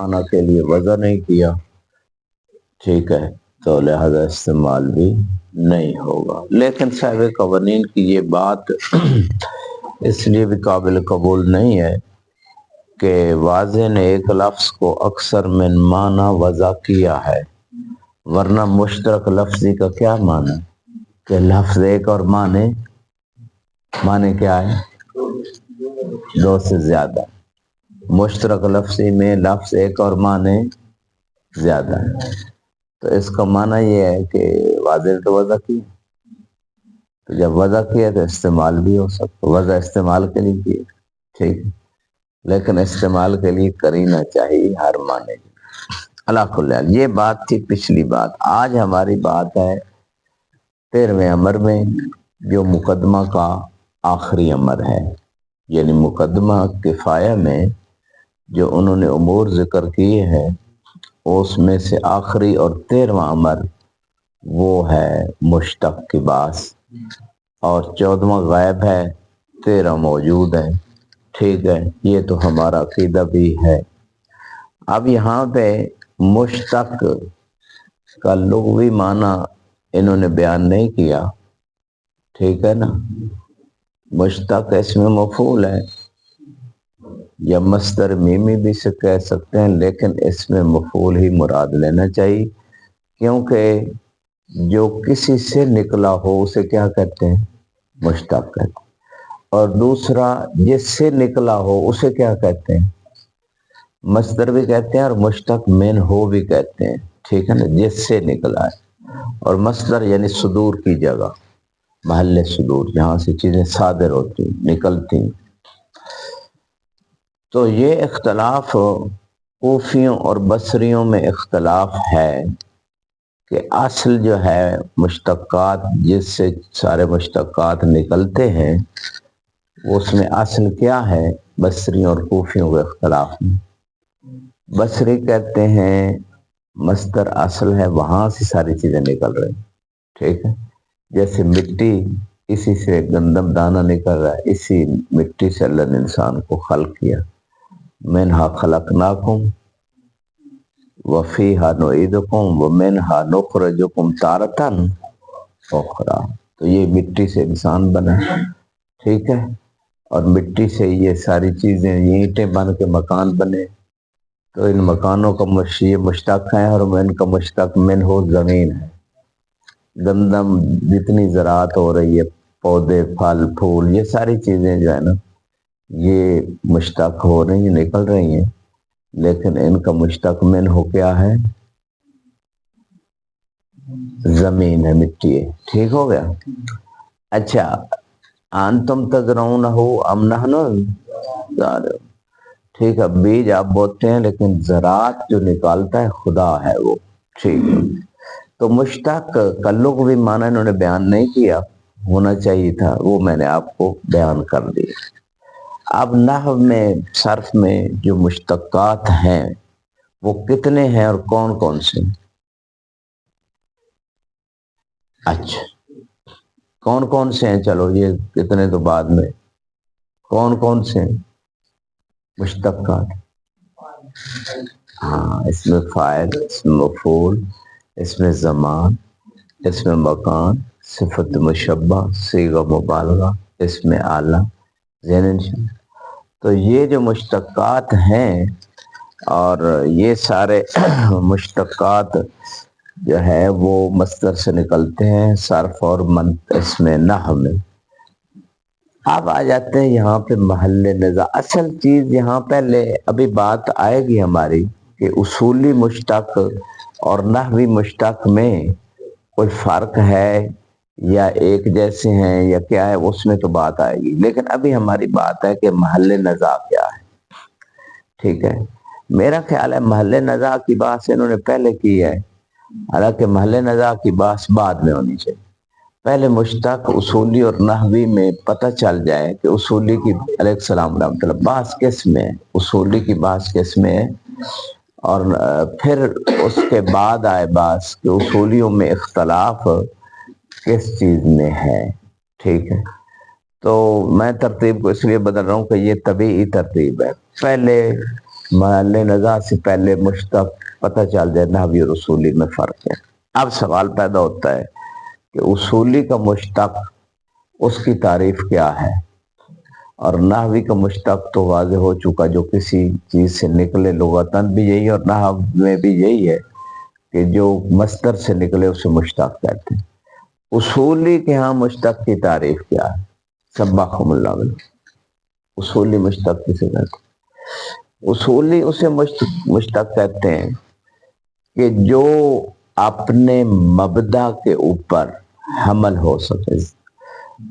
معنی کے لیے وضع نہیں کیا، ٹھیک ہے، تو لہذا استعمال بھی نہیں ہوگا۔ لیکن صاحب قوانین کی یہ بات اس لیے بھی قابل قبول نہیں ہے کہ واضح نے ایک لفظ کو اکثر من معنی وضع کیا ہے، ورنہ مشترک لفظی کا کیا معنی کہ لفظ ایک اور معنی کیا ہے؟ دو سے زیادہ۔ مشترک لفظی میں لفظ ایک اور معنی زیادہ ہے، تو اس کا معنی یہ ہے کہ واضح تو وضع کی، تو جب وضع کیا تو استعمال بھی ہو سکتا، وضع استعمال کے لیے کی، ٹھیک، لیکن استعمال کے لیے کرنا چاہیے ہر معنی۔ اللہ کل حال یہ بات تھی پچھلی بات۔ آج ہماری بات ہے 13ویں امر میں، جو مقدمہ کا آخری امر ہے، یعنی مقدمہ کفایہ میں جو انہوں نے امور ذکر کیے ہیں اس میں سے آخری اور 13واں امر وہ ہے مشتق کی باس، اور 14واں غائب ہے، 13 موجود ہے، ٹھیک ہے، یہ تو ہمارا عقیدہ بھی ہے۔ اب یہاں پہ مشتق کا لغوی معنی انہوں نے بیان نہیں کیا، ٹھیک ہے نا، مشتق اس میں مفعول ہے یا مصدر میمی بھی سے کہہ سکتے ہیں، لیکن اس میں مفعول ہی مراد لینا چاہیے، کیونکہ جو کسی سے نکلا ہو اسے کیا کہتے ہیں؟ مشتق کہتے ہیں، اور دوسرا جس سے نکلا ہو اسے کیا کہتے ہیں؟ مصدر بھی کہتے ہیں اور مشتق من ہو بھی کہتے ہیں، ٹھیک ہے نا، جس سے نکلا ہے، اور مصدر یعنی صدور کی جگہ، محل صدور، جہاں سے چیزیں صادر ہوتی نکلتی۔ تو یہ اختلاف کوفیوں اور بصریوں میں اختلاف ہے کہ اصل جو ہے مشتقات جس سے سارے مشتقات نکلتے ہیں اس میں اصل کیا ہے؟ بصریوں اور کوفیوں کے اختلاف میں بصری کہتے ہیں مصدر اصل ہے، وہاں سے ساری چیزیں نکل رہی، ٹھیک ہے، جیسے مٹی، اسی سے گندم دانہ نکل رہا ہے، اسی مٹی سے اللہ نے انسان کو خلق کیا، منہا خلقناکم وفیہا نعیدکم ومنہا نخرجکم تارۃ اخری، تو یہ مٹی سے انسان بنا، ٹھیک ہے، اور مٹی سے یہ ساری چیزیں، یہ اینٹیں بن کے مکان بنے، تو ان مکانوں کا یہ مشتق ہے، اور ان کا مشتق من ہو زمین ہے، گندم جتنی زراعت ہو رہی ہے، پودے، پھل پھول، یہ ساری چیزیں جو ہے نا یہ مشتق ہو رہی ہیں، نکل رہی ہیں، لیکن ان کا مشتق من ہو کیا ہے؟ زمین ہے، مٹی ہے، ٹھیک ہو گیا۔ اچھا، انتم تزرعونہ ام نحن الزارعون، ٹھیک ہے، بیج آپ بوتے ہیں لیکن زراعت جو نکالتا ہے خدا ہے وہ، ٹھیک ہے، تو مشتق کا لغوی معنی انہوں نے بیان نہیں کیا، ہونا چاہیے تھا، وہ میں نے آپ کو بیان کر دیا۔ اب نحو میں، صرف میں جو مشتقات ہیں وہ کتنے ہیں اور کون کون سے؟ اچھا، کون کون سے ہیں؟ چلو یہ کتنے تو بعد میں، کون کون سے ہیں مشتقات؟ ہاں، اس میں فاعل، اس میں مفعول، اس میں زمان، اس میں مکان، صفت مشبہ، صیغہ مبالغہ، اس میں آلہ، تو یہ جو مشتقات ہیں، اور یہ سارے مشتقات جو ہے وہ مصدر سے نکلتے ہیں، صرف اور اس میں نحو میں۔ اب آ جاتے ہیں یہاں پہ محل نزاع، اصل چیز یہاں پہلے ابھی بات آئے گی ہماری کہ اصولی مشتق اور نحوی مشتق میں کوئی فرق ہے یا ایک جیسے ہیں یا کیا ہے، اس میں تو بات آئے گی، لیکن ابھی ہماری بات ہے کہ محل نزاع کیا ہے، ٹھیک ہے۔ میرا خیال ہے محل نزاع کی بات انہوں نے پہلے کی ہے، حالانکہ محل نزاع کی بات بعد میں ہونی چاہیے، پہلے مشتق اصولی اور نحوی میں پتہ چل جائے کہ اصولی کی، علیہ السلام ورحمۃ اللہ، بحث کس میں ہے، اصولی کی بحث کس میں ہے، اور پھر اس کے بعد آئے بحث کہ اصولیوں میں اختلاف کس چیز میں ہے، ٹھیک ہے۔ تو میں ترتیب کو اس لیے بدل رہا ہوں کہ یہ طبیعی ترتیب ہے، پہلے محل نزاع سے پہلے مشتق پتہ چل جائے نحوی اور اصولی میں فرق ہے۔ اب سوال پیدا ہوتا ہے کہ اصولی کا مشتق اس کی تعریف کیا ہے، اور نحوی کا مشتق تو واضح ہو چکا، جو کسی چیز سے نکلے، لغتاً بھی یہی اور نحو میں بھی یہی ہے کہ جو مصدر سے نکلے اسے مشتق کہتے ہیں۔ اصولی کے ہاں مشتق کی تعریف کیا ہے؟ سبحکم اللہ علیہ۔ اصولی مشتق کسے کہتے ہیں؟ اصولی اسے مشتق کہتے ہیں کہ جو اپنے مبدا کے اوپر حمل ہو سکے۔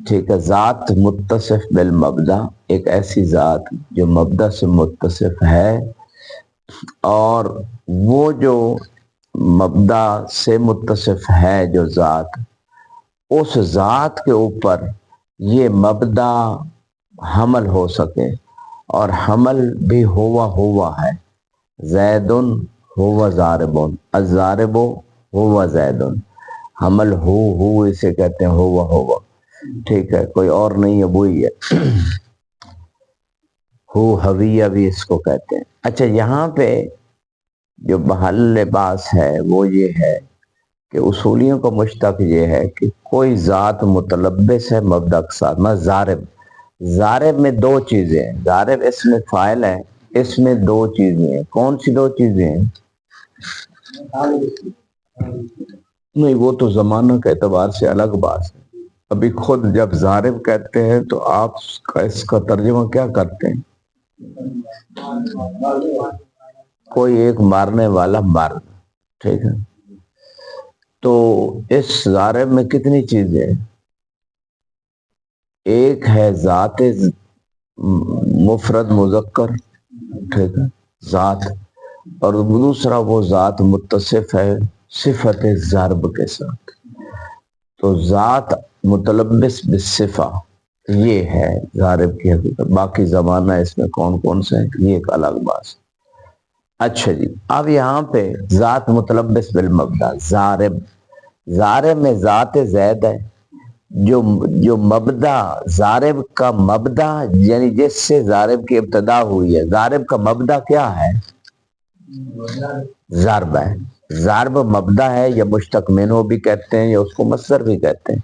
ٹھیک ہے، ذات متصف بالمبدا، ایک ایسی ذات جو مبدا سے متصف ہے، اور وہ جو مبدا سے متصف ہے جو ذات، اس ذات کے اوپر یہ مبدا حمل ہو سکے، اور حمل بھی ہوا ہے۔ زیدن ہوا ضاربن، الضارب ہوا زیدن، حمل ہو اسے کہتے ہیں ہوا، ٹھیک ہے، کوئی اور نہیں ہے، وہی ہے۔ حویہ بھی اس کو کہتے ہیں۔ اچھا، یہاں پہ جو محل لباس ہے وہ یہ ہے کہ اصولیوں کا مشتق یہ ہے کہ کوئی ذات متلبس ہے مبدا کے ساتھ۔ ضارب میں دو چیزیں ہیں، ضارب اس میں فاعل ہے، اس میں دو چیزیں ہیں۔ کون سی دو چیزیں ہیں؟ نہیں، وہ تو زمانہ کے اعتبار سے الگ بات ہے۔ ابھی خود جب ضارب کہتے ہیں تو آپ اس کا ترجمہ کیا کرتے ہیں؟ کوئی ایک مارنے والا مرد، ٹھیک ہے۔ تو اس ضارب میں کتنی چیزیں ہیں؟ ایک ہے ذات مفرد مذکر، ٹھیک ہے، ذات، اور دوسرا وہ ذات متصف ہے صفت ضرب کے ساتھ۔ تو ذات متلبس بالصفہ، یہ ہے ضارب کی حقیقت۔ باقی زمانہ اس میں کون کون سے ہے یہ ایک الگ بات ہے۔ اچھا جی، اب یہاں پہ ذات متلبس بالمبدا، ضارب میں ذات زید ہے، جو مبدا، ضارب کا مبدا، یعنی جس سے ضارب کی ابتدا ہوئی ہے، ضارب کا مبدا کیا ہے؟ ضرب ہے۔ ضرب مبدا ہے، یا مشتق منہ بھی کہتے ہیں، یا اس کو مصدر بھی کہتے ہیں۔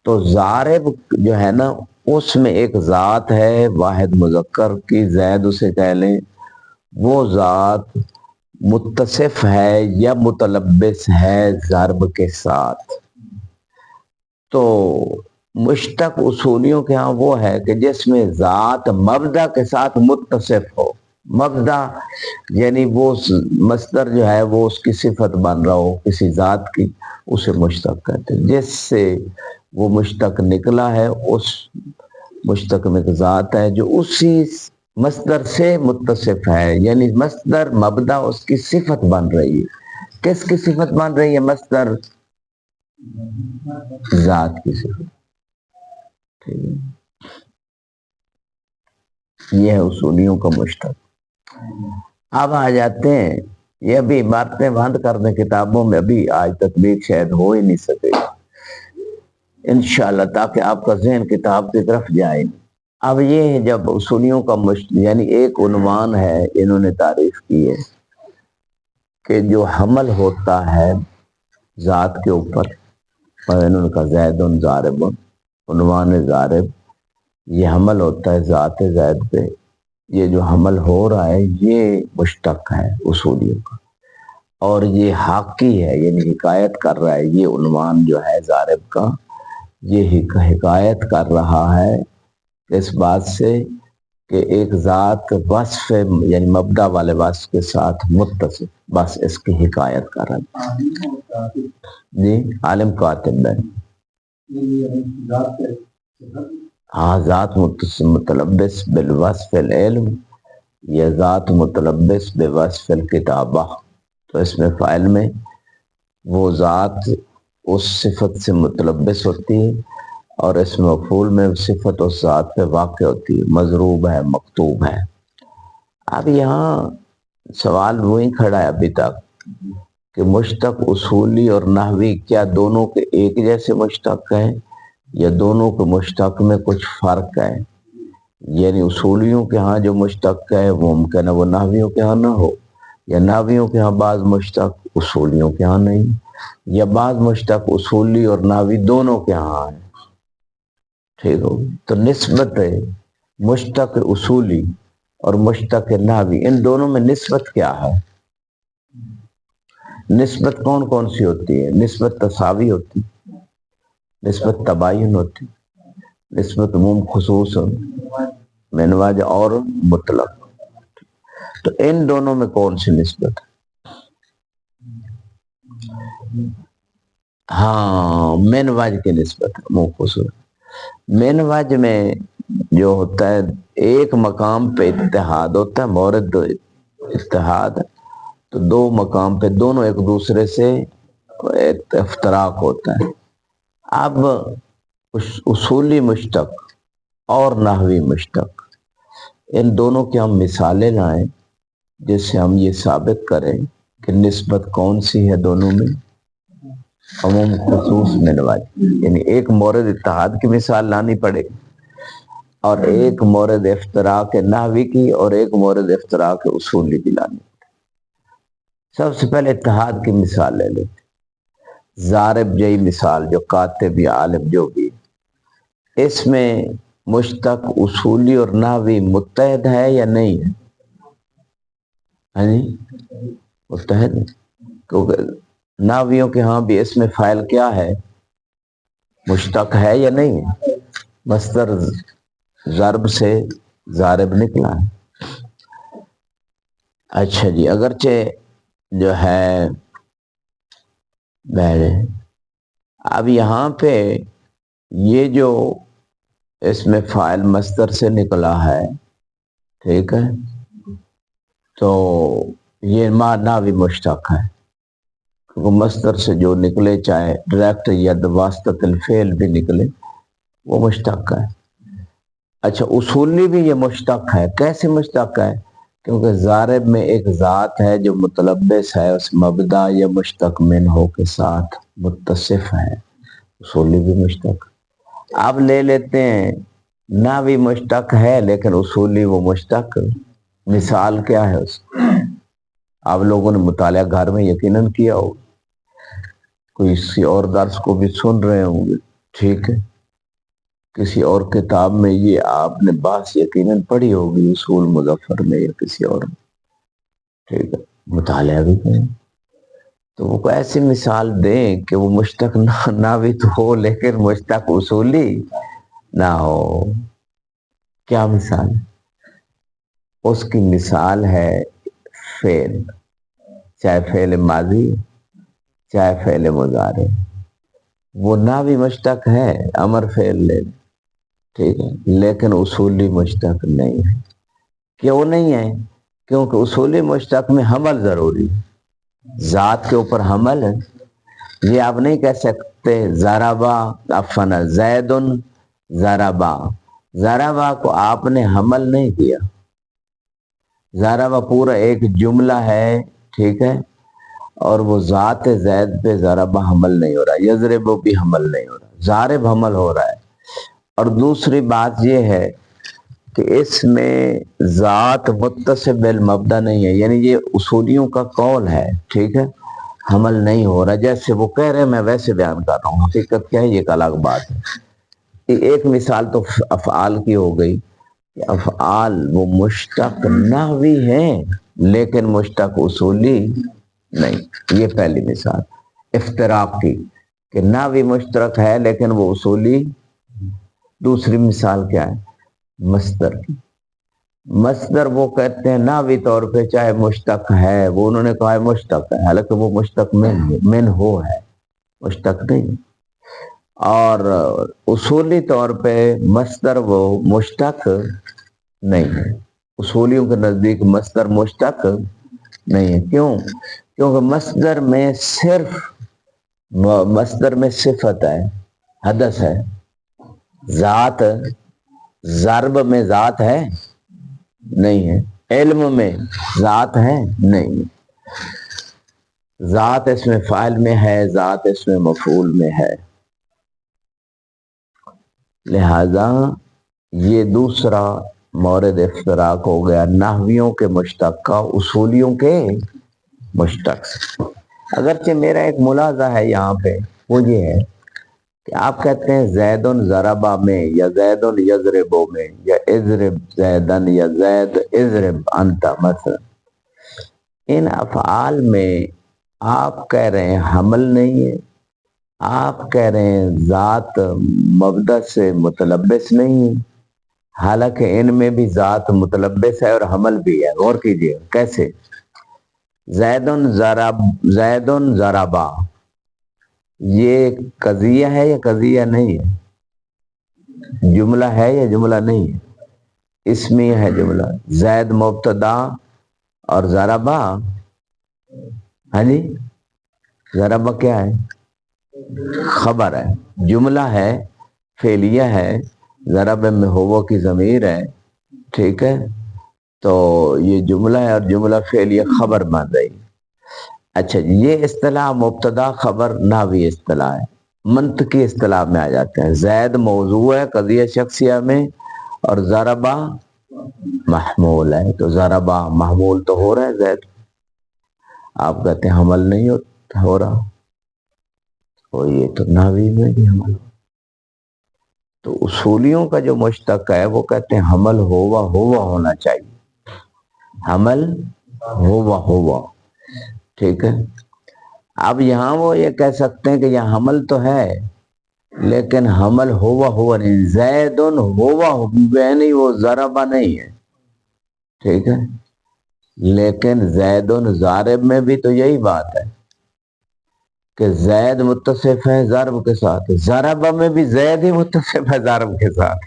تو ضارب جو ہے نا، اس میں ایک ذات ہے واحد مذکر کی، زید اسے کہہ لیں، وہ ذات متصف ہے یا متلبس ہے ضرب کے ساتھ۔ تو مشتق اصولیوں کے ہاں وہ ہے کہ جس میں ذات مبدا کے ساتھ متصف ہو۔ مبدا یعنی وہ مصدر جو ہے وہ اس کی صفت بن رہا ہو کسی ذات کی، اسے مشتق کہتے ہیں۔ جس سے وہ مشتق نکلا ہے، اس مشتق میں ایک ذات ہے جو اسی مصدر سے متصف ہے، یعنی مصدر مبدا اس کی صفت بن رہی ہے۔ کس کی صفت بن رہی ہے مصدر؟ ذات کی صفت، ٹھیک ہے۔ یہ ہے اصولیوں کا مشتق۔ اب آ جاتے ہیں، یہ ابھی عبارتیں بند کرنے کتابوں میں ابھی آج تطبیق شاید ہو ہی نہیں سکے انشاءاللہ، تاکہ آپ کا ذہن کتاب کی طرف جائے۔ اب یہ ہے جب اصولیوں کا یعنی ایک عنوان ہے انہوں نے تعریف کی ہے کہ جو حمل ہوتا ہے ذات کے اوپر، اور انہوں نے کہا زیدن ضارب، عنوان ضارب، یہ حمل ہوتا ہے ذات زید پہ، یہ جو حمل ہو رہا ہے یہ مشتق ہے اصولیوں کا، اور یہ حاکی ہے یعنی حکایت کر رہا ہے، یہ عنوان جو ہے ضارب کا، یہ حکایت کر رہا ہے اس بات سے کہ ایک ذات وصف یعنی مبدا والے وصف کے ساتھ متصف، بس اس کی حکایت کر رہا ہے۔ جی، عالم کاتب ہے، ہاں، ذات متلبس بالوصف العلم، یا ذات متلبس بوصف الکتابہ۔ تو اس میں فاعل میں وہ ذات اس صفت سے متلبس ہوتی ہے، اور اس مفعول میں صفت اس ذات پہ واقع ہوتی ہے، مضروب ہے، مکتوب ہے۔ اب یہاں سوال وہی کھڑا ہے ابھی تک کہ مشتق اصولی اور نحوی کیا دونوں کے ایک جیسے مشتق ہیں، یا دونوں کے مشتق میں کچھ فرق ہے؟ یعنی اصولیوں کے ہاں جو مشتق ہے وہ ممکن ہے وہ نحویوں کے ہاں نہ ہو، یا نحویوں کے ہاں بعض مشتق اصولیوں کے ہاں نہیں، یا بعض مشتق اصولی اور نحوی دونوں کے ہاں ہے، ٹھیک ہو؟ تو نسبت مشتق اصولی اور مشتق نحوی ان دونوں میں نسبت کیا ہے؟ نسبت کون کون سی ہوتی ہے؟ نسبت تساوی ہوتی، نسبت تباین ہوتی، نسبت عموم خصوص منواج اور مطلق۔ تو ان دونوں میں کون سی نسبت ہے؟ ہاں منواج کی نسبت عموم خصوص۔ منواج میں جو ہوتا ہے ایک مقام پہ اتحاد ہوتا ہے، مورد اتحاد، تو دو مقام پہ دونوں ایک دوسرے سے افتراق ہوتا ہے۔ اب اصولی مشتق اور نحوی مشتق ان دونوں کی ہم مثالیں لائیں جس سے ہم یہ ثابت کریں کہ نسبت کون سی ہے دونوں میں، عموم خصوص منواج، یعنی ایک مورد اتحاد کی مثال لانی پڑے اور ایک مورد افتراق نحوی کی اور ایک مورد افتراق اصولی کی لانی۔ سب سے پہلے اتحاد کی مثال لے لیتے، ضارب جئی مثال جو کاتب یا عالم جو بھی، اس میں مشتق اصولی اور نحوی متحد ہے یا نہیں ہے؟ ہاں جی متحد ہے، کیونکہ نحویوں کے ہاں بھی اس میں فاعل کیا ہے؟ مشتق ہے یا نہیں ہے؟ مصدر ضرب سے ضارب نکلا ہے۔ اچھا جی، اگرچہ جو ہے اب یہاں پہ یہ جو اس میں فاعل مصدر سے نکلا ہے، ٹھیک ہے، تو یہ نحوی مشتق ہے، کیونکہ مصدر سے جو نکلے چاہے ڈائریکٹ یا بواسطۃ الفعل بھی نکلے وہ مشتق ہے۔ اچھا اصولی بھی یہ مشتق ہے، کیسے مشتق ہے؟ کیونکہ ضارب میں ایک ذات ہے جو متلبس ہے اس مبدا یا مشتق منہ کے ساتھ متصف ہے، اصولی بھی مشتق۔ اب لے لیتے ہیں نحوی مشتق ہے لیکن اصولی وہ مشتق، مثال کیا ہے اس کی؟ آپ لوگوں نے مطالعہ گھر میں یقیناً کیا ہو، کوئی کسی اور درس کو بھی سن رہے ہوں گے، ٹھیک ہے، کسی اور کتاب میں یہ آپ نے بحث یقیناً پڑھی ہوگی، اصول مظفر میں یا کسی اور میں، ٹھیک ہے، مطالعہ بھی کریں تو وہ ایسی مثال دیں کہ وہ مشتق نحوی تو ہو لیکن مشتق اصولی نہ ہو۔ کیا مثال ہے؟ اس کی مثال ہے فعل، چاہے فعل ماضی چاہے فعل مضارع، وہ نحوی مشتق ہے، امر فعل لے، ٹھیک ہے، لیکن اصولی مشتق نہیں ہے۔ کیوں نہیں ہے؟ کیونکہ اصولی مشتق میں حمل ضروری ہے، ذات کے اوپر حمل ہے۔ یہ آپ نہیں کہہ سکتے ضربا عفوا زید ضربا، ضربا کو آپ نے حمل نہیں کیا، ضربا پورا ایک جملہ ہے، ٹھیک ہے، اور وہ ذات زید پہ ضربا حمل نہیں ہو رہا، یضرب بھی حمل نہیں ہو رہا، ضارب حمل ہو رہا ہے۔ اور دوسری بات یہ ہے کہ اس میں ذات متصف بالمبدا نہیں ہے، یعنی یہ اصولیوں کا قول ہے، ٹھیک ہے، حمل نہیں ہو رہا، جیسے وہ کہہ رہے ہیں میں ویسے بیان کر رہا ہوں، حقیقت کیا ہے یہ ایک الگ بات ہے۔ ایک مثال تو افعال کی ہو گئی، افعال وہ مشتق نحوی ہیں لیکن مشتق اصولی نہیں، یہ پہلی مثال افتراق کی کہ نحوی مشترک ہے لیکن وہ اصولی۔ دوسری مثال کیا ہے؟ مصدر کی، مصدر وہ کہتے ہیں نحوی طور پہ چاہے مشتق ہے، وہ انہوں نے کہا ہے مشتق ہے، حالانکہ وہ مشتق من ہو ہے، مشتق نہیں۔ اور اصولی طور پہ مصدر وہ مشتق نہیں ہے، اصولیوں کے نزدیک مصدر مشتق نہیں ہے۔ کیوں؟ کیونکہ مصدر میں صفت ہے، حدث ہے، ذات ضرب میں ذات ہے نہیں ہے، علم میں ذات ہے نہیں، ذات اس میں فاعل میں ہے، ذات اس میں مفعول میں ہے، لہذا یہ دوسرا مورد افتراق ہو گیا نحویوں کے مشتق کا اصولیوں کے مشتق سے۔ اگرچہ میرا ایک ملاحظہ ہے یہاں پہ، وہ یہ ہے کہ آپ کہتے ہیں زیدن ضربا میں یا زیدن یضربو میں یا اضرب زیدن یا زید اضرب انت مثلا، ان افعال میں آپ کہہ رہے ہیں حمل نہیں ہے، آپ کہہ رہے ہیں ذات مبدأ سے متلبس نہیں ہے، حالانکہ ان میں بھی ذات متلبس ہے اور حمل بھی ہے۔ غور کیجیے کیسے؟ زیدن ضربا یہ قضیہ ہے یا قضیہ نہیں ہے؟ جملہ ہے یا جملہ نہیں ہے؟ اسمی ہے جملہ۔ زید مبتدا اور ضربا، ہاں جی ضربا کیا ہے؟ خبر ہے، جملہ ہے، فعلیہ ہے، ضرب میں ہو کی ضمیر ہے، ٹھیک ہے؟ تو یہ جملہ ہے اور جملہ فعلیہ خبر مان رہی۔ اچھا یہ اصطلاح مبتدا خبر نحوی اصطلاح ہے، منطقی اصطلاح میں آ جاتے ہیں۔ زید موضوع ہے قضیہ شخصیہ میں اور ضربا محمول ہے، تو ضربا محمول تو ہو رہا ہے زید، آپ کہتے ہیں حمل نہیں ہو رہا، اور یہ تو نحوی میں بھی حمل ہو۔ تو اصولیوں کا جو مشتق ہے وہ کہتے ہیں حمل ہوا ہونا چاہیے، حمل ہوا، ٹھیک ہے؟ اب یہاں وہ یہ کہہ سکتے ہیں کہ یہاں حمل تو ہے لیکن حمل ہوا نہیں، زیدن ہوا نہیں، وہ ضربہ نہیں ہے، ٹھیک ہے؟ لیکن زیدن ضارب میں بھی تو یہی بات ہے کہ زید متصف ہے ضرب کے ساتھ، ضربہ میں بھی زید ہی متصف ہے ضرب کے ساتھ۔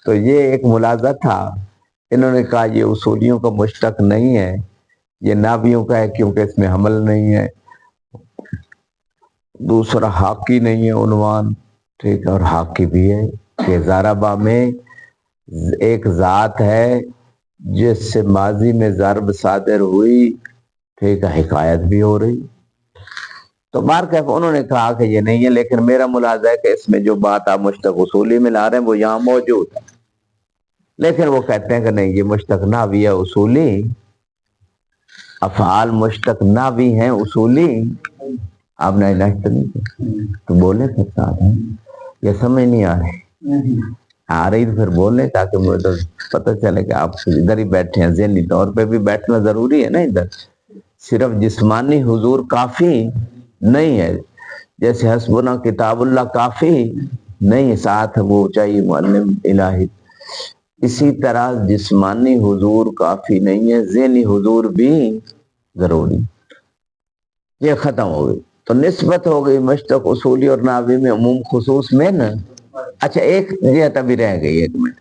تو یہ ایک ملاحظہ تھا، انہوں نے کہا یہ اصولیوں کا مشتق نہیں ہے، یہ نحویوں کا ہے کیونکہ اس میں حمل نہیں ہے۔ دوسرا حاکی نہیں ہے عنوان، ٹھیک ہے؟ اور حاکی بھی ہے کہ ضربہ میں ایک ذات ہے جس سے ماضی میں ضرب صادر ہوئی، ٹھیک ہے، حکایت بھی ہو رہی۔ تو بہرکیف انہوں نے کہا کہ یہ نہیں ہے، لیکن میرا ملاحظہ ہے کہ اس میں جو بات آپ مشتق اصولی میں لا رہے ہیں وہ یہاں موجود ہے، لیکن وہ کہتے ہیں کہ نہیں یہ مشتق نحوی ہے اصولی، افعال مشتق نحوی ہیں اصولی۔ آپ نے تو بولے پھر ساتھ ہیں، یہ سمجھ نہیں آ رہی تو پھر بولیں تاکہ مجھے پتہ چلے کہ آپ ادھر ہی بیٹھے ہیں، ذہنی طور پہ بھی بیٹھنا ضروری ہے نا، ادھر صرف جسمانی حضور کافی نہیں ہے، جیسے حسبنا کتاب اللہ کافی نہیں، ساتھ وہ چاہیے معلم الہی، اسی طرح جسمانی حضور کافی نہیں ہے، ذہنی حضور بھی ضروری۔ یہ ختم ہو گئی، تو نسبت ہو گئی مشتق اصولی اور نحوی میں عموم خصوص میں نا۔ اچھا ایک جہت ابھی رہ گئی، ایک منٹ،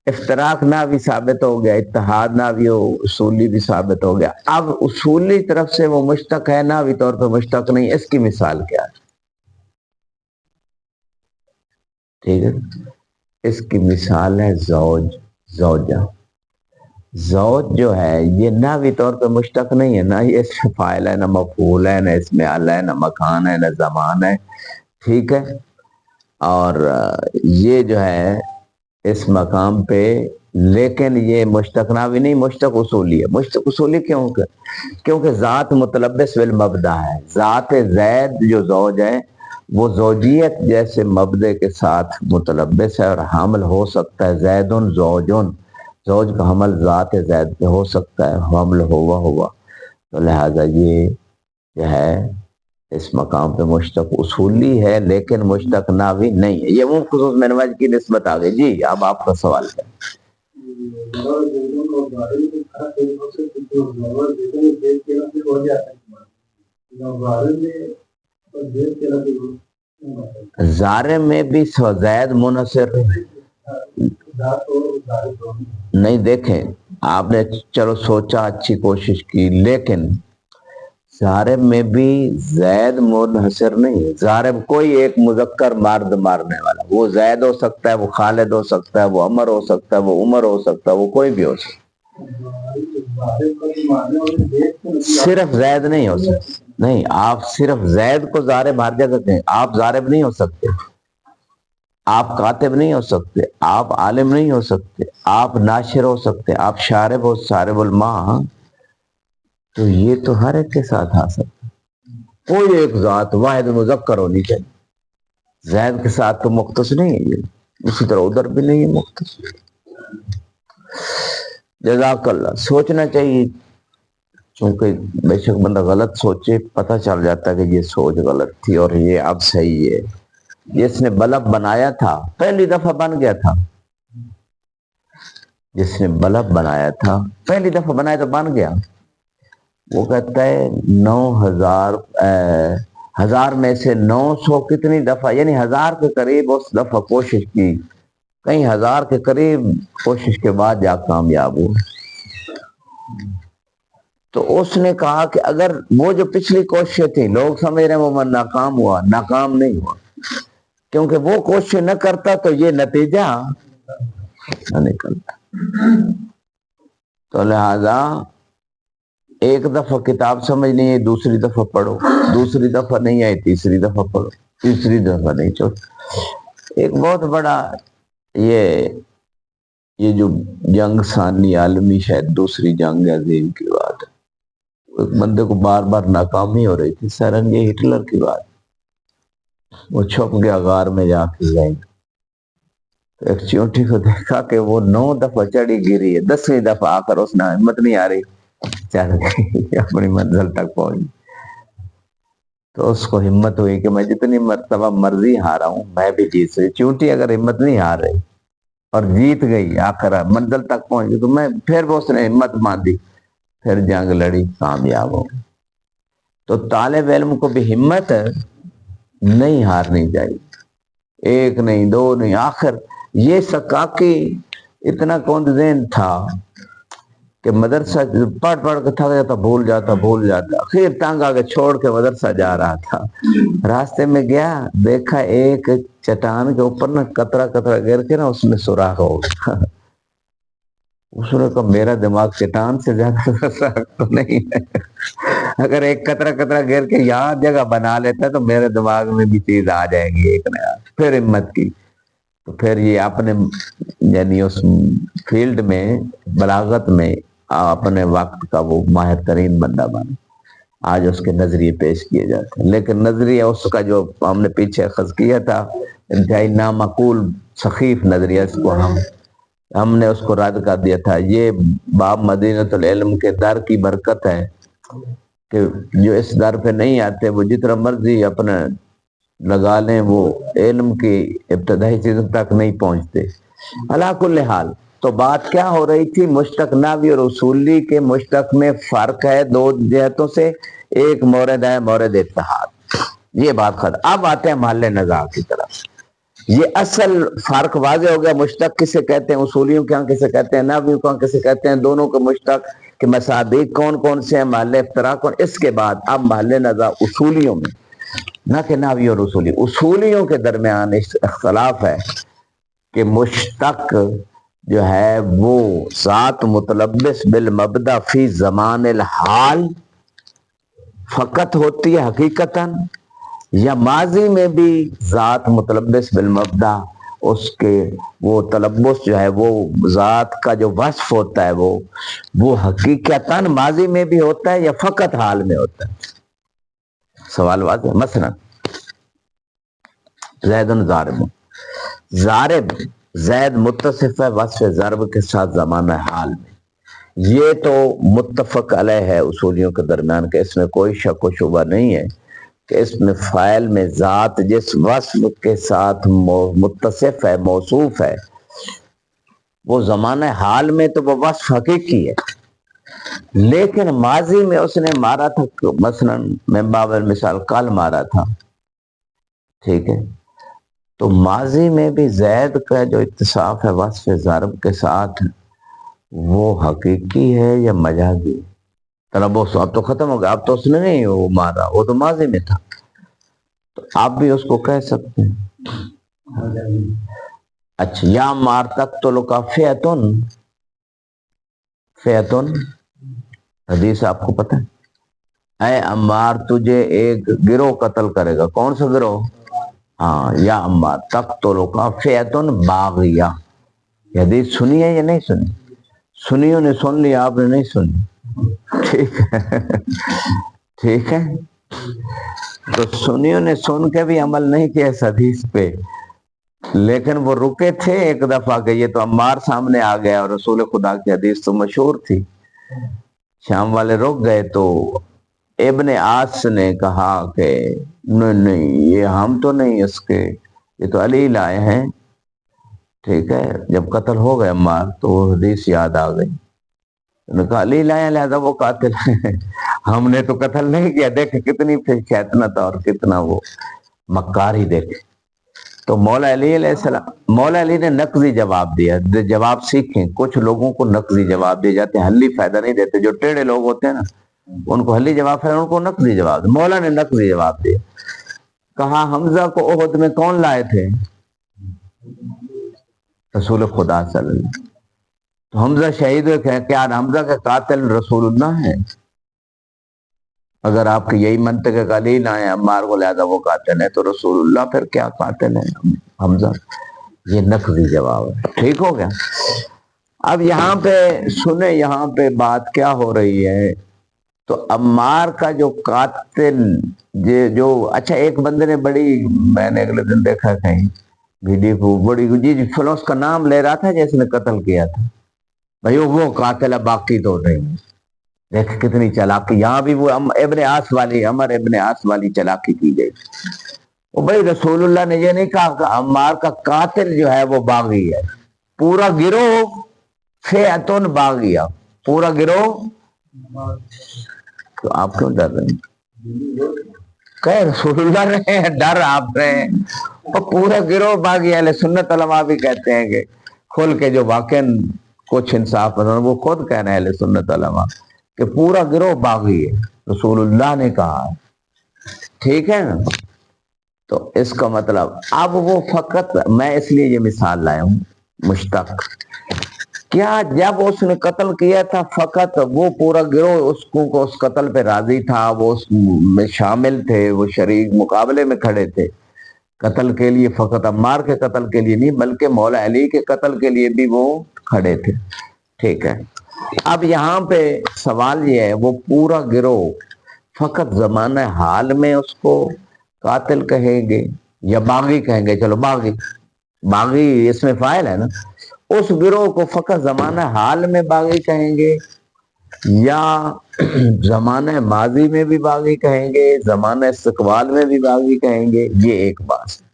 افتراق نحوی ثابت ہو گیا، اتحاد نحوی اصولی بھی ثابت ہو گیا، اب اصولی طرف سے وہ مشتق ہے، نحوی طور پہ مشتق نہیں، اس کی مثال کیا ہے؟ ٹھیک ہے، اس کی مثال ہے زوج، زوجہ۔ زوج جو ہے یہ نحوی طور پہ مشتق نہیں ہے، نہ یہ اس میں فاعل ہے، نہ مفعول ہے، نہ اس میں ال ہے، نہ مکان ہے، نہ زمان ہے، ٹھیک ہے؟ اور یہ جو ہے اس مقام پہ، لیکن یہ مشتق نحوی نہیں، مشتق اصولی ہے۔ مشتق اصولی کیونکہ ذات متلبس بالمبدا ہے، ذات زید جو زوج ہے وہ زوجیت جیسے مبدے کے ساتھ متلبس ہے اور حامل ہو سکتا ہے، زیدن زوجن، زوج کا حمل ذات زید پہ ہو سکتا ہے، حمل ہوا، تو لہذا یہ جو ہے اس مقام پہ مشتق اصولی ہے لیکن مشتق نحوی نہیں ہے۔ یہ وہ خصوص میں نواز کی نسبت آ گئی۔ جی اب آپ کا سوال ہے۔ ظارف میں بھی زید منحصر نہیں، دیکھیں آپ نے چلو سوچا، اچھی کوشش کی، لیکن ضارب میں بھی زید منحصر نہیں ہے، ضارب کوئی ایک مذکر مرد مارنے والا، وہ زید ہو سکتا ہے، وہ خالد ہو سکتا ہے، وہ عمر ہو سکتا ہے، وہ عمر ہو سکتا ہے، وہ کوئی بھی ہو سکتا ہے، صرف زید نہیں ہو سکتا۔ نہیں، آپ صرف زید کو ضارب ہر جگہ دیں، آپ ضارب نہیں ہو سکتے، آپ کاتب نہیں ہو سکتے، آپ عالم نہیں ہو سکتے، آپ ناشر ہو سکتے، آپ شارب ہو، شارب الماء، تو یہ تو ہر ایک کے ساتھ آ سکتا ہے۔ کوئی ایک ذات واحد مذکر ہونی چاہیے، زید کے ساتھ تو مختص نہیں ہے یہ، اسی طرح ادھر بھی نہیں ہے مختص۔ جزاک اللہ، سوچنا چاہیے، چونکہ بے شک بندہ غلط سوچے پتہ چل جاتا ہے کہ یہ سوچ غلط تھی اور یہ اب صحیح ہے۔ جس نے بلب بنایا تھا پہلی دفعہ بن گیا تھا، جس نے بلب بنایا تھا پہلی دفعہ بنایا تو بن گیا۔ وہ کہتا ہے 9000 ہزار میں سے 900 کتنی دفعہ، یعنی 1000 کے قریب اس دفعہ کوشش کی، کئی 1000 کے قریب کوشش کے بعد جا کامیاب ہو۔ تو اس نے کہا کہ اگر وہ جو پچھلی کوششیں تھیں لوگ سمجھ رہے ہیں وہ ناکام ہوا، ناکام نہیں ہوا، کیونکہ وہ کوشش نہ کرتا تو یہ نتیجہ نہ نکلتا۔ تو لہذا ایک دفعہ کتاب سمجھ نہیں ہے دوسری دفعہ پڑھو، دوسری دفعہ نہیں آئی تیسری دفعہ پڑھو، تیسری دفعہ نہیں چھوڑو۔ ایک بہت بڑا یہ جو جنگ ثانی عالمی، شاید دوسری جنگ عظیم کی بات ہے، ایک بندے کو بار بار ناکامی ہو رہی تھی، سرنگ ہٹلر کی بات، وہ چھپ گیا غار میں جا کے گئے، ایک چیونٹی کو دیکھا کہ وہ 9 دفعہ چڑھی گری ہے، 10ویں دفعہ آ کر اس نے ہمت نہیں آ رہی، چل گئی اپنی منزل تک پہنچ۔ تو اس کو ہمت ہوئی کہ میں جتنی مرتبہ مرضی ہارا ہوں میں بھی جیت سکتی، چیونٹی اگر ہمت نہیں ہار رہی اور جیت گئی آ کر منزل تک پہنچ گئی تو میں پھر وہ اس نے ہمت باندھی، پھر جنگ لڑی، کامیاب ہو۔ تو طالب علم کو بھی ہمت نہیں ہارنی چاہیے، ایک نہیں دو نہیں، آخر یہ سکاکی اتنا کند ذہن تھا کہ مدرسہ پڑھ پڑھ کے تھک جاتا، بھول جاتا، خیر تنگ آگے چھوڑ کے مدرسہ جا رہا تھا، راستے میں گیا دیکھا ایک چٹان کے اوپر نا قطرہ قطرہ گر کے نا اس میں سوراخ ہو گیا۔ اس نے کہا میرا دماغ چٹان سے زیادہ سخت تو نہیں ہے، اگر ایک قطرہ قطرہ گر کے یہاں جگہ بنا لیتا تو میرے دماغ میں بھی چیز آ جائے گی ایک نیا۔ پھر ہمت کی، تو پھر یہ اپنے یعنی اس فیلڈ میں بلاغت میں اپنے وقت کا وہ ماہر ترین بندہ بنا، آج اس کے نظریے پیش کیے جاتے ہیں، لیکن نظریہ اس کا جو ہم نے پیچھے اخذ کیا تھا انتہائی نامعقول سخیف نظریہ، اس کو ہم نے اس کو رد کر دیا تھا۔ یہ باب مدینۃ العلم کے در کی برکت ہے کہ جو اس در پہ نہیں آتے وہ جتنا مرضی اپنا لگا لیں وہ علم کی ابتدائی چیزوں تک نہیں پہنچتے۔ علا کل حال تو بات کیا ہو رہی تھی، مشتق نحوی اور اصولی کے مشتق میں فرق ہے دو جہتوں سے، ایک مورد ہے مورد اتحاد، یہ بات ختم۔ اب آتے ہیں محل نزاع کی طرف، یہ اصل فرق واضح ہو گیا، مشتق کسے کہتے ہیں، اصولیوں کے ہاں کسے کہتے ہیں، نحویوں کے ہاں کسے کہتے ہیں، دونوں کے مشتق کے مصادیق کون کون سے ہیں، محل افتراق کون۔ اس کے بعد اب محل نزاع اصولیوں میں، نہ کہ نحوی اور اصولیوں کے درمیان اختلاف ہے کہ مشتق جو ہے وہ ذات متلبس بالمبدا فی زمان الحال فقط ہوتی ہے حقیقتاً، یا ماضی میں بھی ذات متلبس بالمبدا اس کے وہ تلبس جو ہے وہ ذات کا جو وصف ہوتا ہے وہ حقیقتاً ماضی میں بھی ہوتا ہے یا فقط حال میں ہوتا ہے۔ سوال واضح۔ مثلا زید ضارب زید متصف ہے وصف ضرب کے ساتھ زمانہ حال میں، یہ تو متفق علیہ ہے اصولیوں کے درمیان کہ اس میں کوئی شک و شبہ نہیں ہے کہ اس میں فاعل میں ذات جس وصف کے ساتھ متصف ہے موصوف ہے وہ زمانہ حال میں تو وہ وصف حقیقی ہے، لیکن ماضی میں اس نے مارا تھا، مثلا میں باب المثال کل مارا تھا، ٹھیک ہے، تو ماضی میں بھی زید کا جو اتصاف ہے وصف ضرب کے ساتھ وہ حقیقی ہے یا مجازی؟ تلبس اب تو ختم ہو گیا، اب تو اس نے نہیں وہ مارا، وہ تو ماضی میں تھا، تو آپ بھی اس کو کہہ سکتے ہیں۔ اچھا، یا مار تک تو لکا فیتن، فیتن حدیث آپ کو پتہ ہے، اے عمار تجھے ایک گروہ قتل کرے گا، کون سا گروہ؟ ہاں یا عمار تقتلک فئۃ باغیہ، یہ حدیث سنی ہے یا نہیں سنی؟ سنیوں نے سن لیا، آپ نے نہیں سنی، ٹھیک ہے ٹھیک ہے، تو سنیوں نے سن کے بھی عمل نہیں کیا اس حدیث پہ، لیکن وہ رکے تھے ایک دفعہ کہ یہ تو عمار سامنے آ گیا، اور رسول خدا کی حدیث تو مشہور تھی، شام والے رک گئے تو ابن عاص نے کہا کہ نہیں نہیں یہ ہم تو نہیں اس کے، یہ تو علی لائے ہیں، ٹھیک ہے۔ جب قتل ہو گئے عمار تو وہ حدیث یاد آ گئی، انہوں نے کہا علی لائے لہذا وہ قاتل ہے، ہم نے تو قتل نہیں کیا، دیکھ کتنی پھر شیطنت اور کتنا وہ مکاری دیکھ۔ تو مولا علی علیہ السلام، مولا علی نے نقضی جواب دیا، جواب سیکھیں، کچھ لوگوں کو نقضی جواب دیے جاتے ہیں، حلی فائدہ نہیں دیتے، جو ٹیڑے لوگ ہوتے ہیں نا ان کو حلی جواب ہے، ان کو نقضی جواب، مولا نے نقضی جواب دیا، کہا حمزہ کو احد میں کون لائے تھے؟ رسول خدا صلی اللہ علیہ وسلم، تو حمزہ شہید ہوئے، کیا حمزہ کا قاتل رسول اللہ ہے؟ اگر آپ کی یہی منطق ہے کہ علی لائے عمار کو لہذا وہ قاتل ہے، تو رسول اللہ پھر کیا قاتل ہے حمزہ؟ یہ نقضی جواب ہے، ٹھیک ہو گیا۔ اب یہاں پہ سنیں، یہاں پہ بات کیا ہو رہی ہے، تو عمار کا جو قاتل جو اچھا ایک بندے نے بڑی، میں نے اگلے دن دیکھا کہیں ویڈیو کو، بڑی جی فلان کا نام لے رہا تھا جس نے قتل کیا تھا، بھائی وہ قاتل ہے باقی تو نہیں، دیکھ کتنی چالاکی، یہاں بھی وہ ابن عاص والی، عمر ابن عاص والی چالاکی کی گئی۔ بھائی رسول اللہ نے یہ نہیں کہا کہ عمار کا قاتل جو ہے وہ باغی ہے، پورا گروہ فئۃ باغیہ، پورا گروہ، تو آپ کیوں ڈر رہے ہیں؟ کہ رسول اللہ نے ڈر آپ رہے ہیں، اور پورا گروہ باغی، اہل سنت علماء بھی کہتے ہیں کہ کھل کے جو واقع کچھ انصاف پسند وہ خود کہہ رہے ہیں اہل سنت علماء کہ پورا گروہ باغی ہے، رسول اللہ نے کہا، ٹھیک ہے نا؟ تو اس کا مطلب اب وہ فقط، میں اس لیے یہ مثال لایا ہوں مشتق، کیا جب اس نے قتل کیا تھا فقط وہ پورا گروہ اس کو اس قتل پہ راضی تھا، وہ اس میں شامل تھے، وہ شریک مقابلے میں کھڑے تھے قتل کے لیے، فقط عمار کے قتل کے لیے نہیں بلکہ مولا علی کے قتل کے لیے بھی وہ کھڑے تھے، ٹھیک ہے۔ اب یہاں پہ سوال یہ ہے، وہ پورا گروہ فقط زمانہ حال میں اس کو قاتل کہیں گے یا باغی کہیں گے؟ چلو باغی، باغی اس میں فاعل ہے نا، اس گروہ کو فقط زمانہ حال میں باغی کہیں گے یا زمانہ ماضی میں بھی باغی کہیں گے، زمانہ استقبال میں بھی باغی کہیں گے؟ یہ ایک بات ہے۔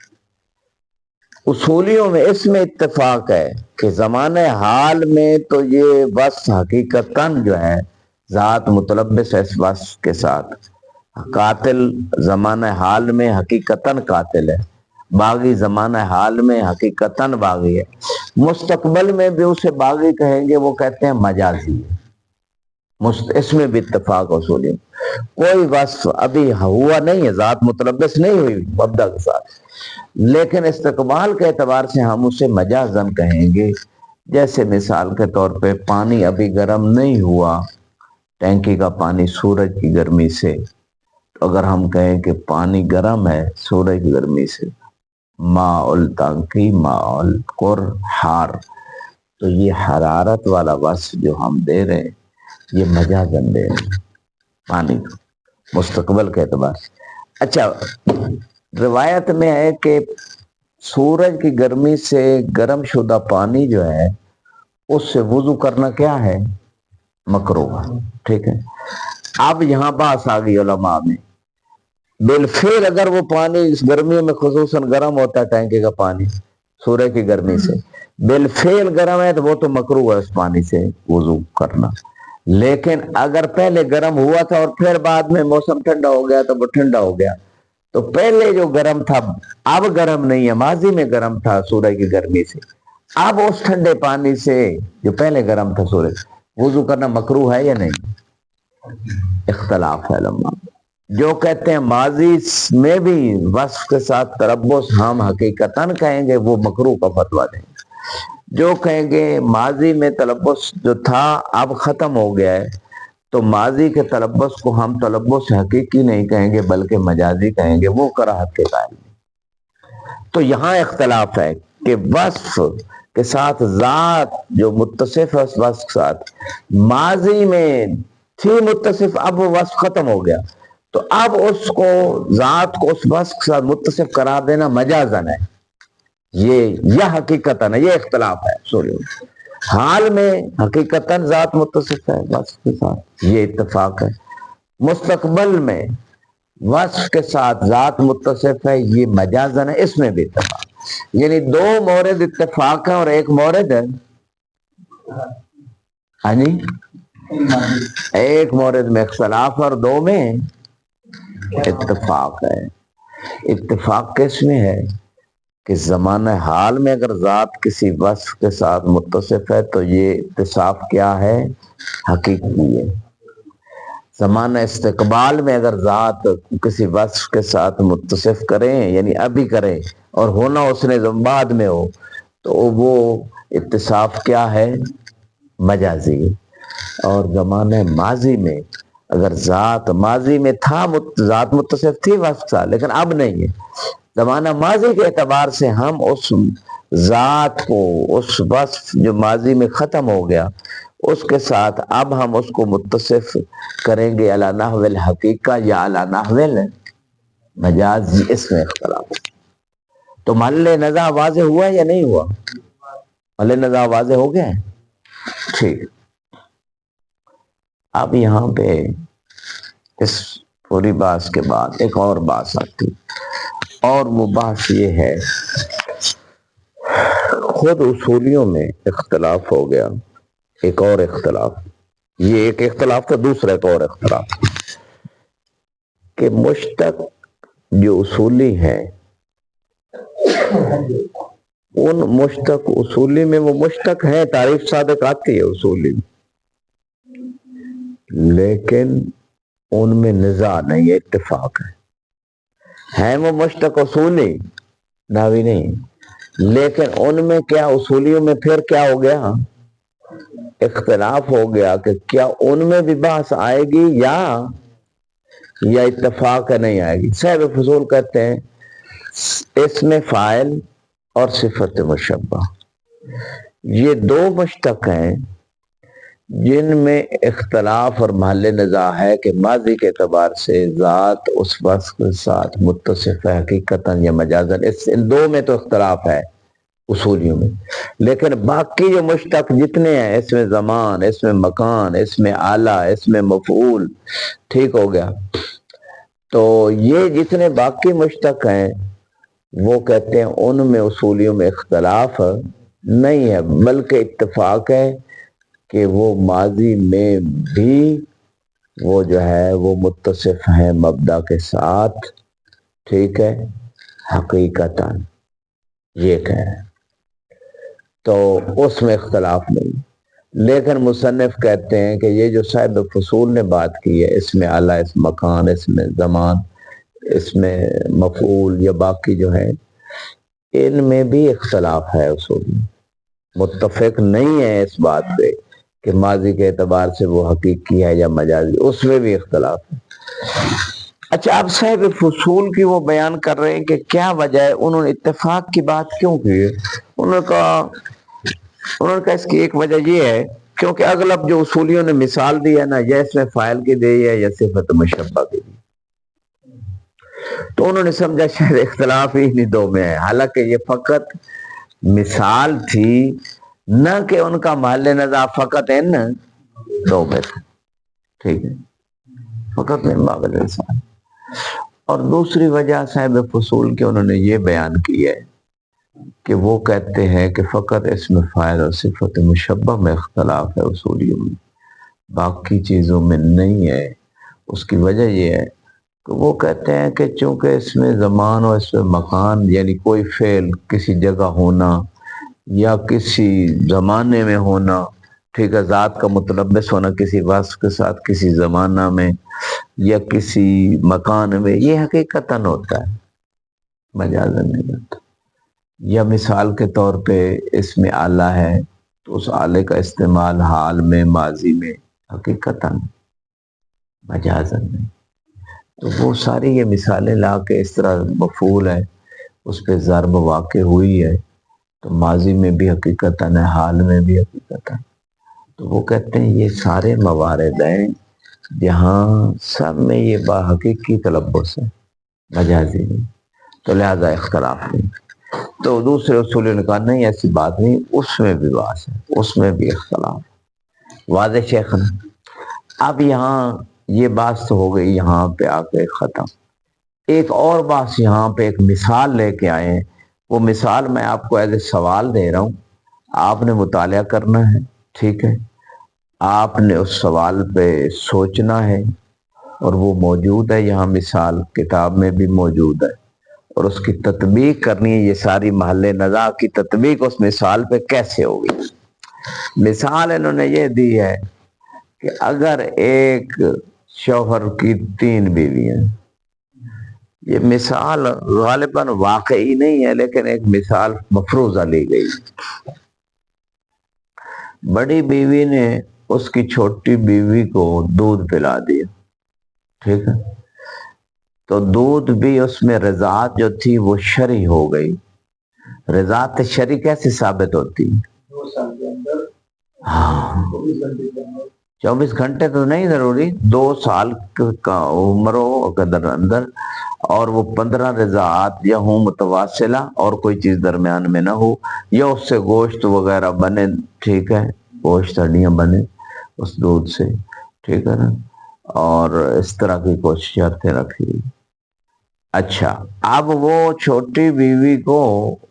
اصولیوں میں اس میں اتفاق ہے کہ زمانہ حال میں تو یہ بس حقیقتاً جو ہے ذات متلبس ہے اس بس کے ساتھ، قاتل زمانہ حال میں حقیقتاً قاتل ہے، باغی زمانہ حال میں حقیقتاً باغی ہے، مستقبل میں بھی اسے باغی کہیں گے، وہ کہتے ہیں مجازی ہے، اس میں بھی اتفاق اصولی، کوئی وصف ابھی ہوا نہیں ہے، ذات متلبس نہیں ہوئی مبدا کے ساتھ، لیکن استقبال کے اعتبار سے ہم اسے مجازن کہیں گے۔ جیسے مثال کے طور پہ پانی ابھی گرم نہیں ہوا، ٹینکی کا پانی سورج کی گرمی سے، اگر ہم کہیں کہ پانی گرم ہے سورج کی گرمی سے، ماء الٹنکی ماء القرحار، تو یہ حرارت والا وصف جو ہم دے رہے ہیں یہ مجازن دے رہے ہیں پانی کو مستقبل کے اعتبار سے۔ اچھا روایت میں ہے کہ سورج کی گرمی سے گرم شدہ پانی جو ہے اس سے وضو کرنا کیا ہے؟ مکروہ، ٹھیک ہے۔ اب یہاں بات آ گئی علماء میں، بالفعل اگر وہ پانی اس گرمیوں میں خصوصاً گرم ہوتا ہے ٹینکی کا پانی سورج کی گرمی سے، بالفعل گرم ہے تو وہ تو مکروہ ہے اس پانی سے وضو کرنا، لیکن اگر پہلے گرم ہوا تھا اور پھر بعد میں موسم ٹھنڈا ہو گیا تو وہ ٹھنڈا ہو گیا، تو پہلے جو گرم تھا اب گرم نہیں ہے، ماضی میں گرم تھا سورج کی گرمی سے، اب اس ٹھنڈے پانی سے جو پہلے گرم تھا سورج، وضو کرنا مکروہ ہے یا نہیں؟ اختلاف ہے علماء، جو کہتے ہیں ماضی میں بھی وصف کے ساتھ تلبس ہم حقیقتاً کہیں گے وہ مکروہ کا فتویٰ دیں گے، جو کہیں گے ماضی میں تلبس جو تھا اب ختم ہو گیا ہے تو ماضی کے تلبس کو ہم تلبس حقیقی نہیں کہیں گے بلکہ مجازی کہیں گے، وہ کراہت کے قائل ہیں۔ تو یہاں اختلاف ہے کہ وصف کے ساتھ ذات جو متصف ہے اس وصف کے ساتھ ماضی میں تھی متصف، اب وہ وصف ختم ہو گیا، تو اب اس کو ذات کو اس وصف کے ساتھ متصف قرار دینا مجازن ہے، یہ حقیقتاً ہے، یہ اختلاف ہے اصول میں۔ حال میں حقیقتاً ذات متصف ہے وصف کے ساتھ، یہ اتفاق ہے۔ مستقبل میں وصف کے ساتھ ذات متصف ہے، یہ مجازن ہے، اس میں بھی اتفاق، یعنی دو مورد اتفاق ہے اور ایک مورد ہے، ہاں جی، ایک مورد میں اختلاف اور دو میں اتفاق ہے۔ اتفاق کس میں ہے کہ زمانہ حال میں اگر ذات کسی وصف کے ساتھ متصف ہے تو یہ اتصاف کیا ہے؟ حقیقی ہے۔ زمانہ استقبال میں اگر ذات کسی وصف کے ساتھ متصف کریں، یعنی ابھی کریں اور ہونا اس نے بعد میں ہو، تو وہ اتصاف کیا ہے؟ مجازی۔ اور زمانہ ماضی میں اگر ذات ماضی میں تھا، ذات متصف تھی وصف کا، لیکن اب نہیں ہے، زمانہ ماضی کے اعتبار سے ہم اس ذات کو، اس وصف جو ماضی میں ختم ہو گیا، اس کے ساتھ اب ہم اس کو متصف کریں گے علی نحو الحقیقہ یا علی نحو المجاز، اس میں اختلاف۔ تو محل نزاع واضح ہوا یا نہیں ہوا؟ محل نزاع واضح ہو گیا؟ ٹھیک۔ اب یہاں پہ اس پوری بحث کے بعد ایک اور بات آتی، اور وہ بحث یہ ہے، خود اصولیوں میں اختلاف ہو گیا، ایک اور اختلاف، یہ ایک اختلاف تھا، دوسرا ایک اور اختلاف کہ مشتق جو اصولی ہیں، ان مشتق اصولی میں وہ مشتق ہیں، تعریف صادق آتی ہے اصولی، لیکن ان میں نزاع نہیں ہے، اتفاق ہے وہ مشتق اصولی، ناوی نہیں، لیکن ان میں کیا اصولیوں میں پھر کیا ہو گیا؟ اختلاف ہو گیا کہ کیا ان میں بھی بحث آئے گی یا اتفاق نہیں آئے گی۔ صاحب فضول کہتے ہیں اس میں فاعل اور صفت مشبہ یہ دو مشتق ہیں جن میں اختلاف اور محل نزاع ہے کہ ماضی کے اعتبار سے ذات اس وصف کے ساتھ متصف ہے حقیقتاً یا مجازاً، ان دو میں تو اختلاف ہے اصولیوں میں، لیکن باقی جو مشتق جتنے ہیں، اس میں زمان، اس میں مکان، اس میں آلہ، اس میں مفعول، ٹھیک ہو گیا، تو یہ جتنے باقی مشتق ہیں وہ کہتے ہیں ان میں اصولیوں میں اختلاف نہیں ہے، بلکہ اتفاق ہے کہ وہ ماضی میں بھی وہ جو ہے وہ متصف ہیں مبدا کے ساتھ، ٹھیک ہے، حقیقتاً، یہ کہہ رہے ہیں، تو اس میں اختلاف نہیں۔ لیکن مصنف کہتے ہیں کہ یہ جو صاحب فصول نے بات کی ہے، اس میں آلہ، اس مکان، اس میں زمان، اس میں مفعول یا باقی جو ہے، ان میں بھی اختلاف ہے، اصول میں متفق نہیں ہے اس بات پہ کہ ماضی کے اعتبار سے وہ حقیقی ہے یا مجازی، اس میں بھی اختلاف ہے۔ اچھا، اب صاحب فصول کی وہ بیان کر رہے ہیں کہ کیا وجہ ہے، انہوں نے اتفاق کی بات کیوں کی ہے؟ انہوں نے کہا اس کی ایک وجہ یہ ہے کیونکہ اغلب جو اصولیوں نے مثال دی ہے نا، یا اس میں فاعل کی دی ہے یا صفت مشبہ کی دی، تو انہوں نے سمجھا شاید اختلاف ہی نہیں دو میں ہے، حالانکہ یہ فقط مثال تھی، نہ کہ ان کا محل نزاع فقط ان دو میں تھا، ٹھیک ہے، فقط من باب الانسان۔ اور دوسری وجہ صاحب فصول کے انہوں نے یہ بیان کی ہے کہ وہ کہتے ہیں کہ فقط اس میں فاعل اور صفت مشبہ میں اختلاف ہے اصولیوں میں، باقی چیزوں میں نہیں ہے۔ اس کی وجہ یہ ہے کہ وہ کہتے ہیں کہ چونکہ اس میں زمان اور اس میں مکان، یعنی کوئی فعل کسی جگہ ہونا یا کسی زمانے میں ہونا، ٹھیک ہے، ذات کا متلبس ہونا کسی وصف کے ساتھ کسی زمانہ میں یا کسی مکان میں، یہ حقیقتاً ہوتا ہے، مجازاً نہیں ہوتا۔ یا مثال کے طور پہ اس میں آلہ ہے تو اس آلے کا استعمال حال میں، ماضی میں، حقیقتاً، مجازاً نہیں۔ تو وہ ساری یہ مثالیں لا کے اس طرح مفعول ہے، اس پہ ضرب واقع ہوئی ہے تو ماضی میں بھی حقیقتاً ہے، حال میں بھی حقیقتاً. تو وہ کہتے ہیں یہ سارے موارد ہیں جہاں سب میں یہ باحقیقی تلبس ہے، مجازی نہیں، تو لہذا اختلاف نہیں. تو دوسرے اصول نے کہا نہیں ایسی بات نہیں، اس میں بھی باس ہے، اس میں بھی اختلاف. واضح شیخ نے. اب یہاں یہ بات تو ہو گئی، یہاں پہ آ کے ختم. ایک اور بات یہاں پہ ایک مثال لے کے آئے ہیں. وہ مثال میں آپ کو ایز اے سوال دے رہا ہوں، آپ نے مطالعہ کرنا ہے، ٹھیک ہے، آپ نے اس سوال پہ سوچنا ہے، اور وہ موجود ہے یہاں، مثال کتاب میں بھی موجود ہے، اور اس کی تطبیق کرنی ہے. یہ ساری محل نزاع کی تطبیق اس مثال پہ کیسے ہوگی؟ مثال انہوں نے یہ دی ہے کہ اگر ایک شوہر کی 3 بیویاں، یہ مثال غالباً واقعی نہیں ہے لیکن ایک مثال مفروضہ لی گئی. بڑی بیوی نے اس کی چھوٹی بیوی کو دودھ پلا دیا، ٹھیک ہے، تو دودھ بھی اس میں رضاعت جو تھی وہ شرعی ہو گئی. رضاعت شرعی کیسے ثابت ہوتی؟ 2 سال کے اندر. ہاں 24 گھنٹے تو نہیں ضروری، 2 سال کا عمر ہو قدر اندر، اور وہ 15 رضاعات یا ہوں متواصلہ اور کوئی چیز درمیان میں نہ ہو، یا اس سے گوشت وغیرہ بنے، ٹھیک ہے، گوشت ہڈیاں بنے اس دودھ سے، ٹھیک ہے نا، اور اس طرح کی کچھ شرطیں رکھی. اچھا، اب وہ چھوٹی بیوی کو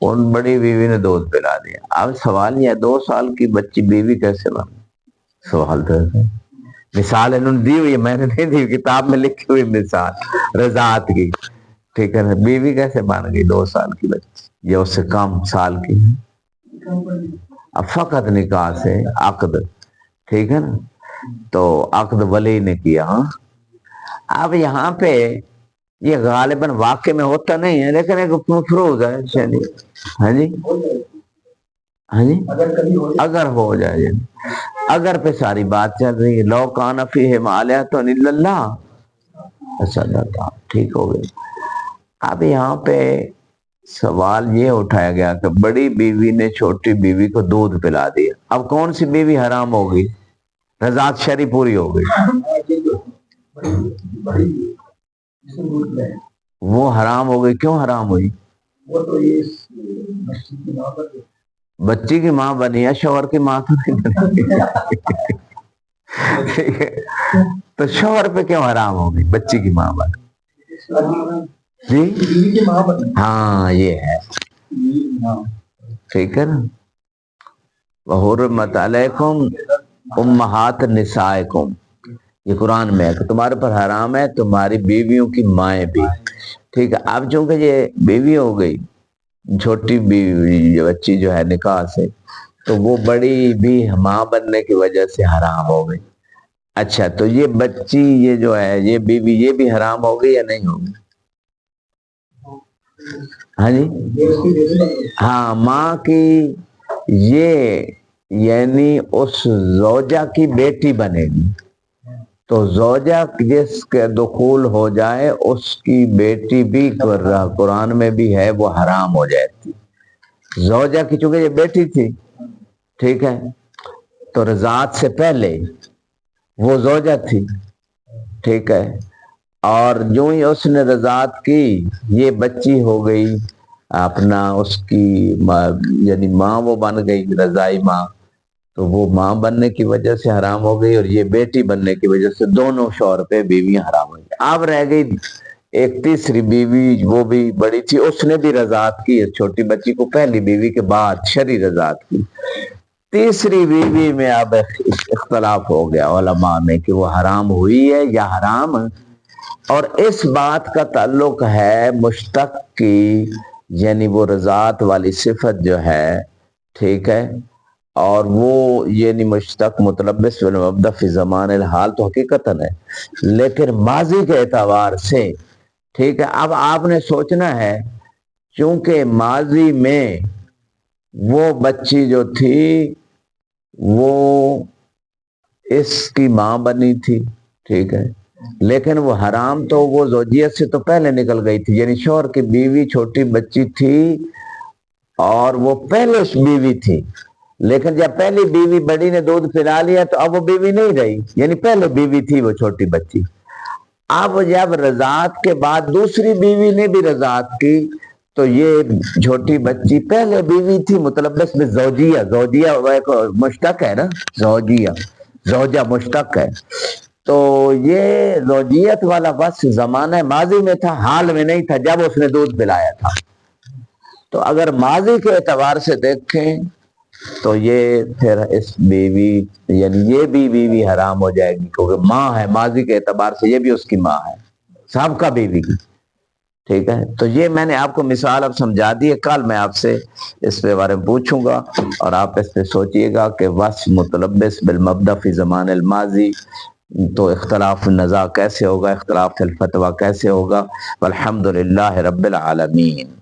ان بڑی بیوی نے دودھ پلا دیا. اب سوال یہ 2 سال کی بچی بیوی کیسے بن؟ سوال تو ہے. مثال انہوں نے دی ہوئی ہے، میں نے نہیں دی، کتاب میں لکھی ہوئی مثال رضاعت کی، ٹھیک ہے نا. بیوی کیسے بن گئی 2 سال کی بچی یا اس سے کم سال کی؟ اب فقط نکاح سے عقد، ٹھیک ہے نا، تو عقد ولی نے کیا. ہاں اب یہاں پہ یہ غالباً واقع میں ہوتا نہیں ہے لیکن ایک مفروض ہے. ہاں جی، ہاں جی، اگر ہو جائے، اگر پہ ساری بات چل رہی ہے. لو کان فیہم آلہۃ الا اللہ فسدتا، ٹھیک ہو گئی. اب یہاں پہ سوال یہ اٹھایا گیا کہ بڑی بیوی نے چھوٹی بیوی کو دودھ پلا دیا. اب کون سی بیوی حرام ہوگی؟ رضاعت شرعی پوری ہو گئی، وہ حرام ہو گئی. کیوں حرام ہوئی؟ وہ تو یہ بچی کی ماں بنی ہے، شوہر کی ماں تو نہیں بنی. ٹھیک ہے، تو شوہر پہ کیوں حرام ہو گئی؟ بچی کی ماں بن جی، ہاں یہ ہے، ٹھیک ہے نا. وحرمت علیکم امہات نسائکم، یہ قرآن میں ہے کہ تمہارے پر حرام ہے تمہاری بیویوں کی مائیں بھی، ٹھیک ہے. اب چونکہ یہ بیوی ہو گئی، چھوٹی بیوی بچی جو ہے نکاح سے، تو وہ بڑی بھی ماں بننے کی وجہ سے حرام ہو گئی. اچھا، تو یہ بچی یہ جو ہے یہ بیوی یہ بھی حرام ہو گئی یا نہیں ہوگی؟ ہاں جی، ہاں ماں کی یہ یعنی اس زوجہ کی بیٹی بنے گی. تو زوجہ جس کے دخول ہو جائے اس کی بیٹی بھی قرآن میں بھی ہے وہ حرام ہو جاتی. زوجہ کی چونکہ یہ بیٹی تھی، ٹھیک ہے، تو رضاعت سے پہلے وہ زوجہ تھی، ٹھیک ہے، اور جو ہی اس نے رضاعت کی یہ بچی ہو گئی اپنا، اس کی یعنی ماں وہ بن گئی رضائی ماں، تو وہ ماں بننے کی وجہ سے حرام ہو گئی، اور یہ بیٹی بننے کی وجہ سے دونوں شوہر پہ بیویاں حرام ہو گئی. اب رہ گئی ایک تیسری بیوی، وہ بھی بڑی تھی، اس نے بھی رضاعت کی چھوٹی بچی کو پہلی بیوی کے بعد شرعی رضاعت کی. تیسری بیوی میں اب اختلاف ہو گیا علماء میں کہ وہ حرام ہوئی ہے یا حرام، اور اس بات کا تعلق ہے مشتق کی، یعنی وہ رضاعت والی صفت جو ہے، ٹھیک ہے، اور وہ یعنی مشتق متلبس بالمبدا فی زمان الحال تو حقیقتاً ہے لیکن ماضی کے اعتبار سے، ٹھیک ہے. اب آپ نے سوچنا ہے چونکہ ماضی میں وہ بچی جو تھی وہ اس کی ماں بنی تھی، ٹھیک ہے، لیکن وہ حرام تو وہ زوجیت سے تو پہلے نکل گئی تھی، یعنی شوہر کی بیوی چھوٹی بچی تھی اور وہ پہلے بیوی تھی، لیکن جب پہلی بیوی بڑی نے دودھ پلا لیا تو اب وہ بیوی نہیں رہی، یعنی پہلے بیوی تھی وہ چھوٹی بچی۔ اب جب رضاعت کے بعد دوسری بیوی نے بھی رضاعت کی تو یہ چھوٹی بچی پہلے بیوی تھی، متلبس میں زوجیہ، زوجیہ ایک مشتق ہے نا، زوجیہ، زوجہ مشتق ہے، تو یہ زوجیت والا بس زمانہ ماضی میں تھا، حال میں نہیں تھا جب اس نے دودھ پلایا تھا۔ تو اگر ماضی کے اعتبار سے دیکھیں تو یہ پھر اس بیوی یعنی یہ بھی بیوی حرام ہو جائے گی، کیونکہ ماں ہے، ماضی کے اعتبار سے یہ بھی اس کی ماں ہے، سابقہ بیوی کی، ٹھیک ہے۔ تو یہ میں نے آپ کو مثال اب سمجھا دی ہے، کل میں آپ سے اس پہ بارے میں پوچھوں گا اور آپ اس پہ سوچئے گا کہ وصف متلبس بالمبدا فی زمان الماضی تو اختلاف النزاع کیسے ہوگا، اختلاف الفتویٰ کیسے ہوگا۔ والحمدللہ رب العالمین۔